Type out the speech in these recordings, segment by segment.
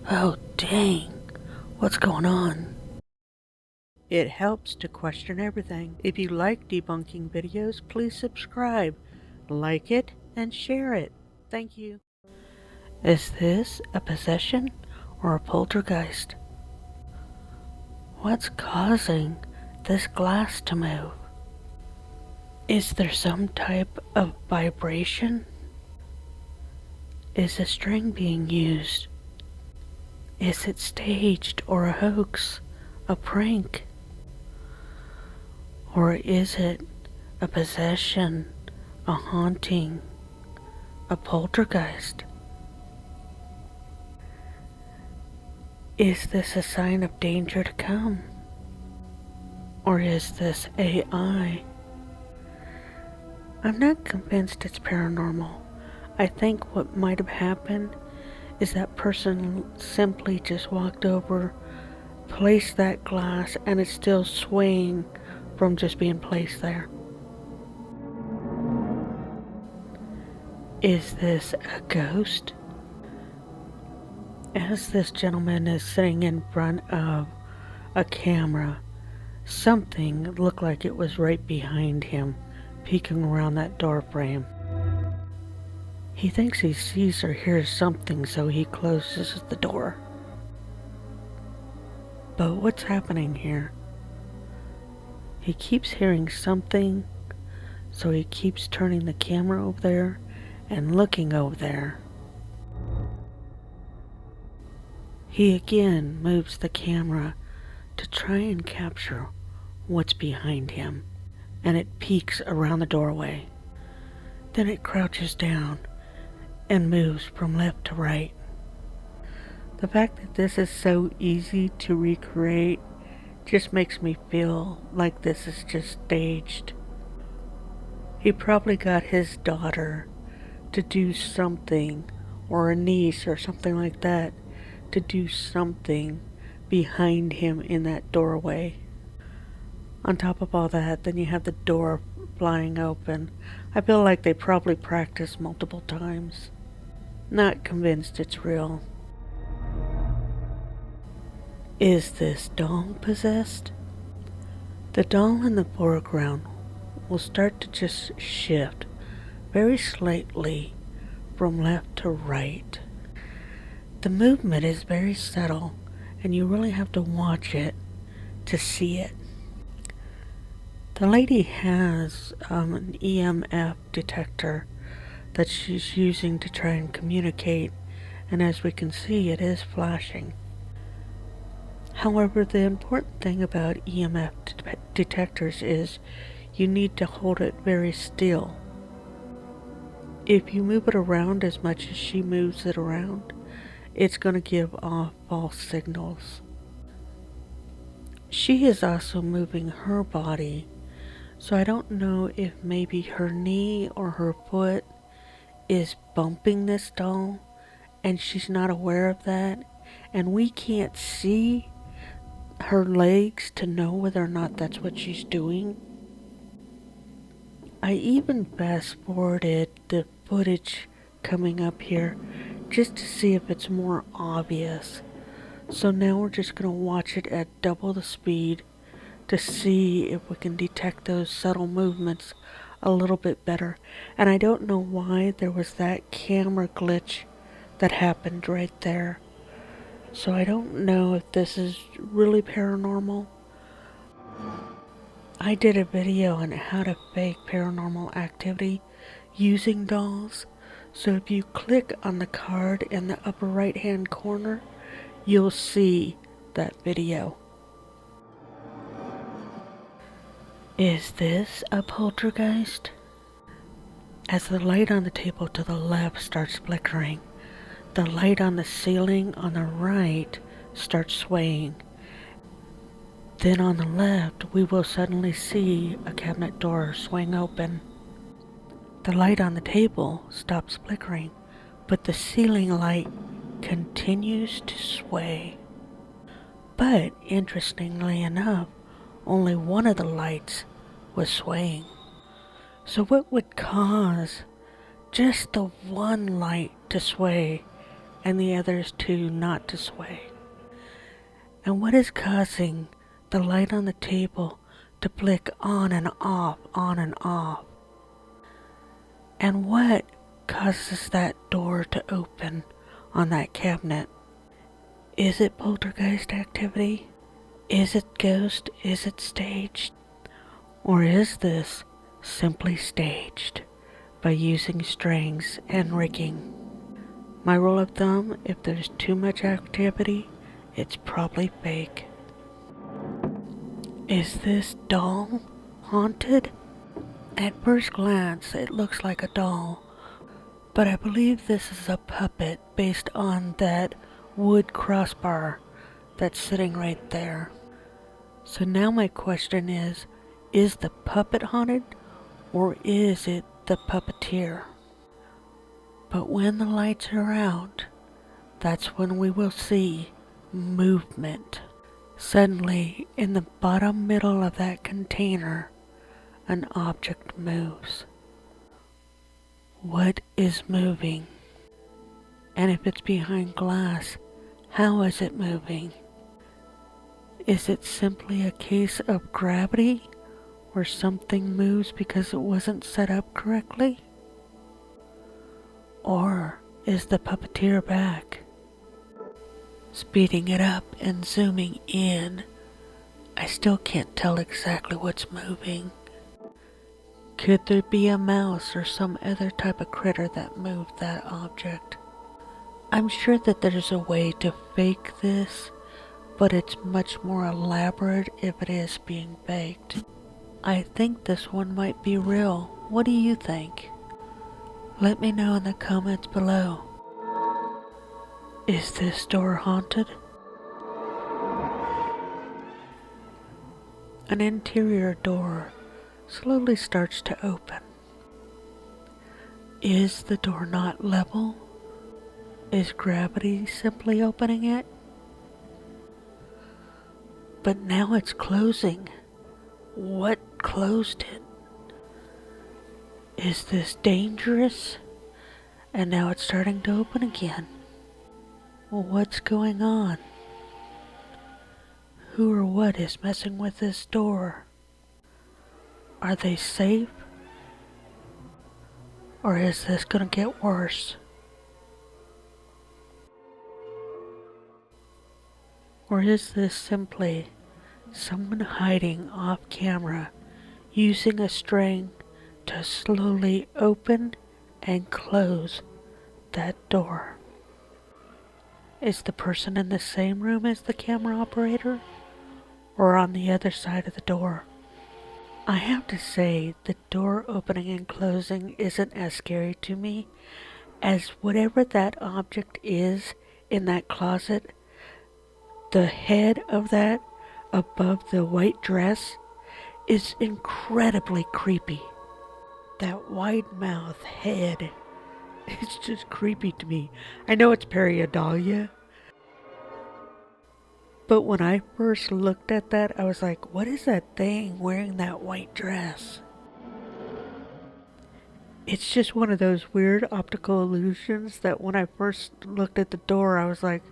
Oh, dang. What's going on? It helps to question everything. If you like debunking videos, please subscribe, like it, and share it. Thank you. Is this a possession or a poltergeist? What's causing this glass to move? Is there some type of vibration? Is a string being used? Is it staged or a hoax, a prank? Or is it a possession, a haunting, a poltergeist? Is this a sign of danger to come? Or is this AI? I'm not convinced it's paranormal. I think what might have happened is that person simply just walked over, placed that glass, and it's still swaying from just being placed there. Is this a ghost? As this gentleman is sitting in front of a camera, something looked like it was right behind him, peeking around that door frame. He thinks he sees or hears something, so he closes the door. But what's happening here? He keeps hearing something, so he keeps turning the camera over there and looking over there. He again moves the camera to try and capture what's behind him, and it peeks around the doorway. Then it crouches down and moves from left to right. The fact that this is so easy to recreate just makes me feel like this is just staged. He probably got his daughter to do something, or a niece or something like that, to do something behind him in that doorway. On top of all that, then you have the door flying open. I feel like they probably practiced multiple times. Not convinced it's real. Is this doll possessed? The doll in the foreground will start to just shift very slightly from left to right. The movement is very subtle, and you really have to watch it to see it. The lady has an EMF detector that she's using to try and communicate, and as we can see, it is flashing. However, the important thing about EMF detectors is you need to hold it very still. If you move it around as much as she moves it around, it's going to give off false signals. She is also moving her body, so I don't know if maybe her knee or her foot is bumping this doll and she's not aware of that, and we can't see her legs to know whether or not that's what she's doing. I even fast forwarded the footage coming up here just to see if it's more obvious. So now we're just going to watch it at double the speed to see if we can detect those subtle movements a little bit better. And I don't know why there was that camera glitch that happened right there. So I don't know if this is really paranormal. I did a video on how to fake paranormal activity using dolls. So if you click on the card in the upper right hand corner, you'll see that video. Is this a poltergeist? As the light on the table to the left starts flickering, the light on the ceiling on the right starts swaying. Then on the left, we will suddenly see a cabinet door swing open. The light on the table stops flickering, but the ceiling light continues to sway. But interestingly enough, only one of the lights was swaying. So what would cause just the one light to sway and the others two not to sway? And what is causing the light on the table to flick on and off, on and off? And what causes that door to open on that cabinet? Is it poltergeist activity? Is it ghost? Is it staged? Or is this simply staged by using strings and rigging? My rule of thumb, if there's too much activity, it's probably fake. Is this doll haunted? At first glance, it looks like a doll, but I believe this is a puppet based on that wood crossbar that's sitting right there. So now my question is the puppet haunted, or is it the puppeteer? But when the lights are out, that's when we will see movement. Suddenly, in the bottom middle of that container, an object moves. What is moving? And if it's behind glass, how is it moving? Is it simply a case of gravity, where something moves because it wasn't set up correctly? Or is the puppeteer back? Speeding it up and zooming in, I still can't tell exactly what's moving. Could there be a mouse or some other type of critter that moved that object? I'm sure that there's a way to fake this, but it's much more elaborate if it is being faked. I think this one might be real. What do you think? Let me know in the comments below. Is this door haunted? An interior door slowly starts to open. Is the door not level? Is gravity simply opening it? But now it's closing. What closed it? Is this dangerous? And now it's starting to open again. Well, what's going on? Who or what is messing with this door? Are they safe? Or is this gonna get worse? Or is this simply someone hiding off camera using a string to slowly open and close that door? Is the person in the same room as the camera operator, or on the other side of the door? I have to say, the door opening and closing isn't as scary to me as whatever that object is in that closet. The head of that above the white dress is incredibly creepy. That wide mouth head, it's just creepy to me. I know it's pareidolia, but when I first looked at that, I was like, what is that thing wearing that white dress? It's just one of those weird optical illusions that when I first looked at the door, I was like,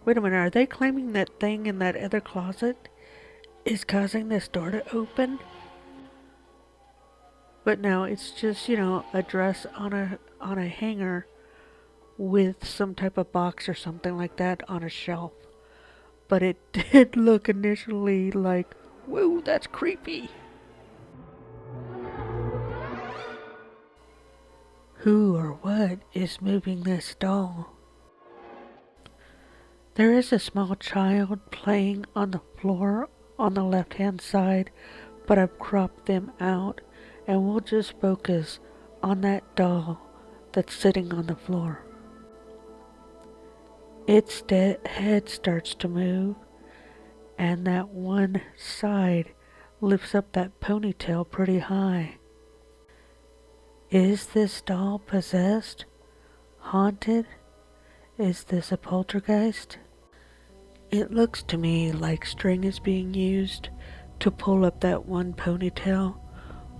wait a minute, are they claiming that thing in that other closet is causing this door to open? But no, it's just, a dress on a hanger with some type of box or something like that on a shelf. But it did look initially like, whoa, that's creepy. Who or what is moving this doll? There is a small child playing on the floor on the left-hand side, but I've cropped them out, and we'll just focus on that doll that's sitting on the floor. Its head starts to move, and that one side lifts up that ponytail pretty high. Is this doll possessed? Haunted? Is this a poltergeist? It looks to me like string is being used to pull up that one ponytail,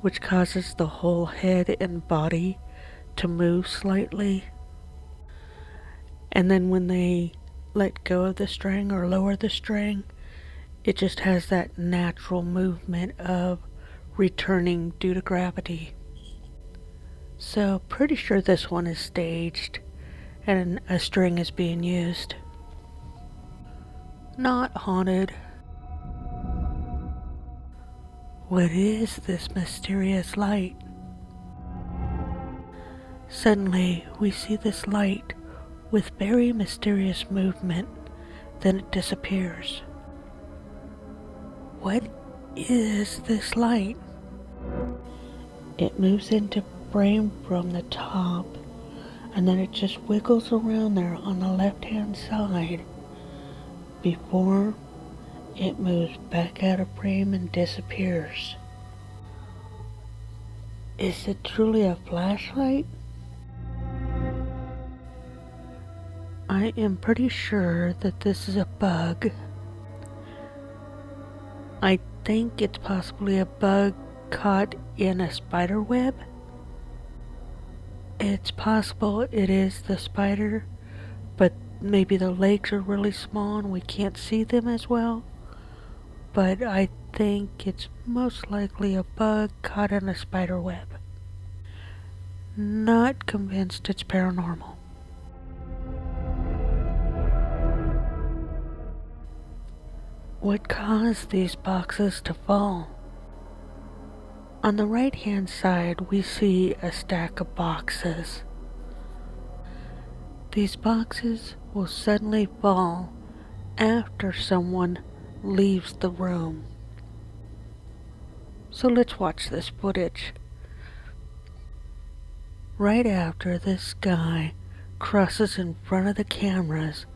which causes the whole head and body to move slightly. And then when they let go of the string or lower the string, it just has that natural movement of returning due to gravity. So pretty sure this one is staged and a string is being used. Not haunted. What is this mysterious light? Suddenly, we see this light with very mysterious movement, then it disappears. What is this light? It moves into frame from the top, and then it just wiggles around there on the left-hand side before it moves back out of frame and disappears. Is it truly a flashlight? I am pretty sure that this is a bug. I think it's possibly a bug caught in a spider web. It's possible it is the spider, but maybe the legs are really small and we can't see them as well. But I think it's most likely a bug caught in a spider web. Not convinced it's paranormal. What caused these boxes to fall? On the right hand side we see a stack of boxes. These boxes will suddenly fall after someone leaves the room. So let's watch this footage. Right after this guy crosses in front of the cameras,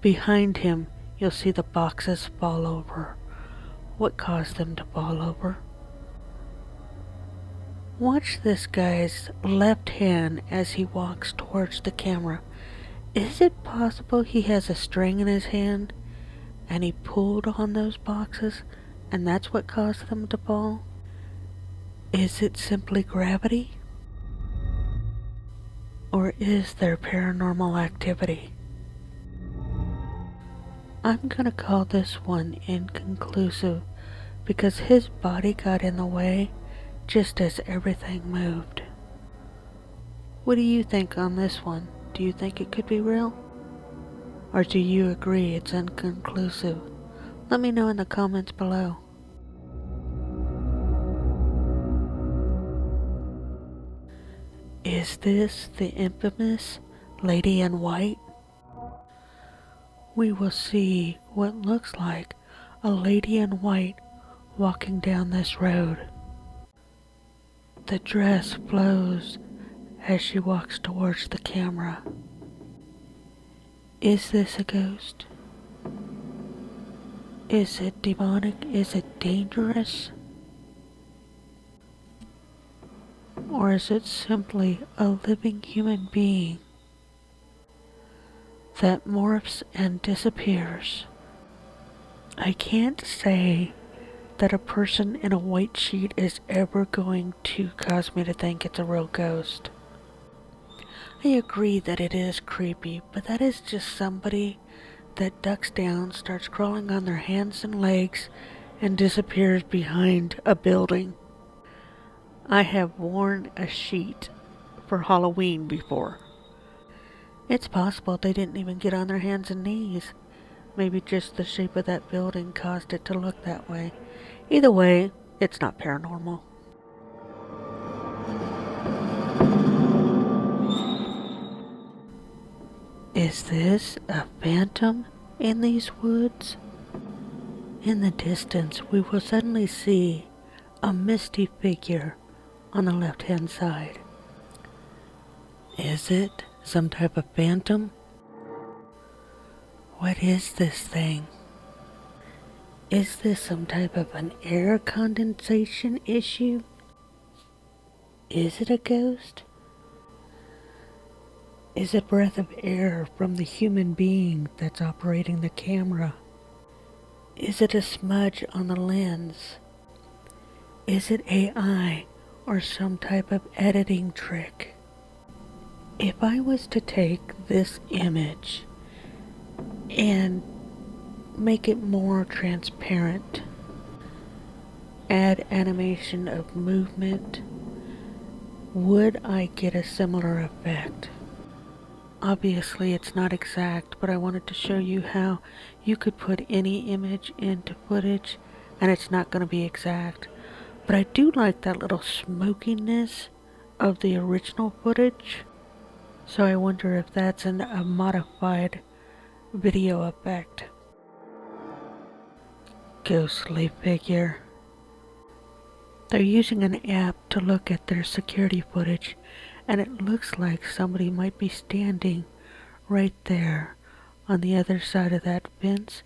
behind him you'll see the boxes fall over. What caused them to fall over? Watch this guy's left hand as he walks towards the camera. Is it possible he has a string in his hand and he pulled on those boxes and that's what caused them to fall? Is it simply gravity? Or is there paranormal activity? I'm gonna call this one inconclusive because his body got in the way just as everything moved. What do you think on this one? Do you think it could be real? Or do you agree it's inconclusive? Let me know in the comments below. Is this the infamous Lady in White? We will see what looks like a lady in white walking down this road. The dress flows as she walks towards the camera. Is this a ghost? Is it demonic? Is it dangerous? Or is it simply a living human being that morphs and disappears? I can't say that a person in a white sheet is ever going to cause me to think it's a real ghost. I agree that it is creepy, but that is just somebody that ducks down, starts crawling on their hands and legs, and disappears behind a building. I have worn a sheet for Halloween before. It's possible they didn't even get on their hands and knees. Maybe just the shape of that building caused it to look that way. Either way, it's not paranormal. Is this a phantom in these woods? In the distance, we will suddenly see a misty figure on the left-hand side. Is it some type of phantom? What is this thing? Is this some type of an air condensation issue? Is it a ghost? Is it a breath of air from the human being that's operating the camera? Is it a smudge on the lens? Is it AI or some type of editing trick? If I was to take this image and make it more transparent. Add animation of movement. Would I get a similar effect? Obviously it's not exact, but I wanted to show you how you could put any image into footage and it's not going to be exact. But I do like that little smokiness of the original footage. So I wonder if that's a modified video effect. Ghostly figure. They're using an app to look at their security footage, and it looks like somebody might be standing right there on the other side of that fence,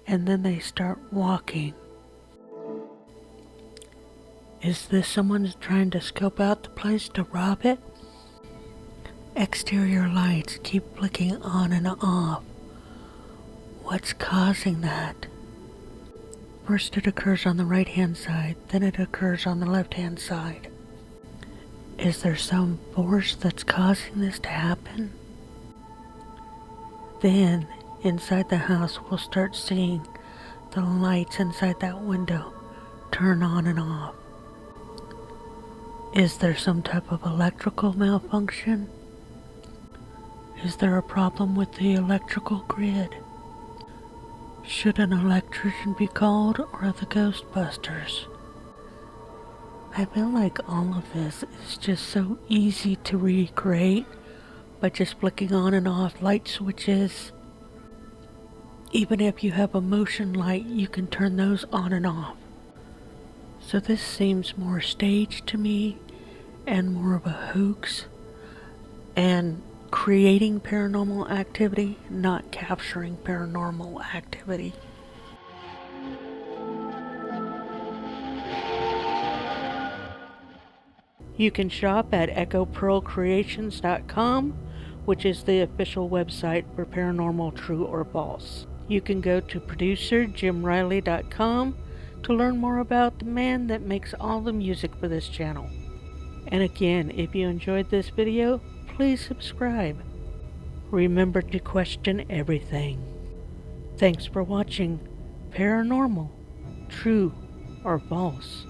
and then they start walking. Is this someone trying to scope out the place to rob it? Exterior lights keep flicking on and off. What's causing that? First it occurs on the right-hand side, then it occurs on the left-hand side. Is there some force that's causing this to happen? Then, inside the house, we'll start seeing the lights inside that window turn on and off. Is there some type of electrical malfunction? Is there a problem with the electrical grid? Should an electrician be called, or the Ghostbusters? I feel like all of this is just so easy to recreate by just flicking on and off light switches. Even if you have a motion light, you can turn those on and off. So this seems more staged to me and more of a hoax and creating paranormal activity, not capturing paranormal activity. You can shop at echopearlcreations.com, which is the official website for Paranormal True or False. You can go to producerjimriley.com to learn more about the man that makes all the music for this channel. And again, if you enjoyed this video, please subscribe. Remember to question everything. Thanks for watching Paranormal, True or False.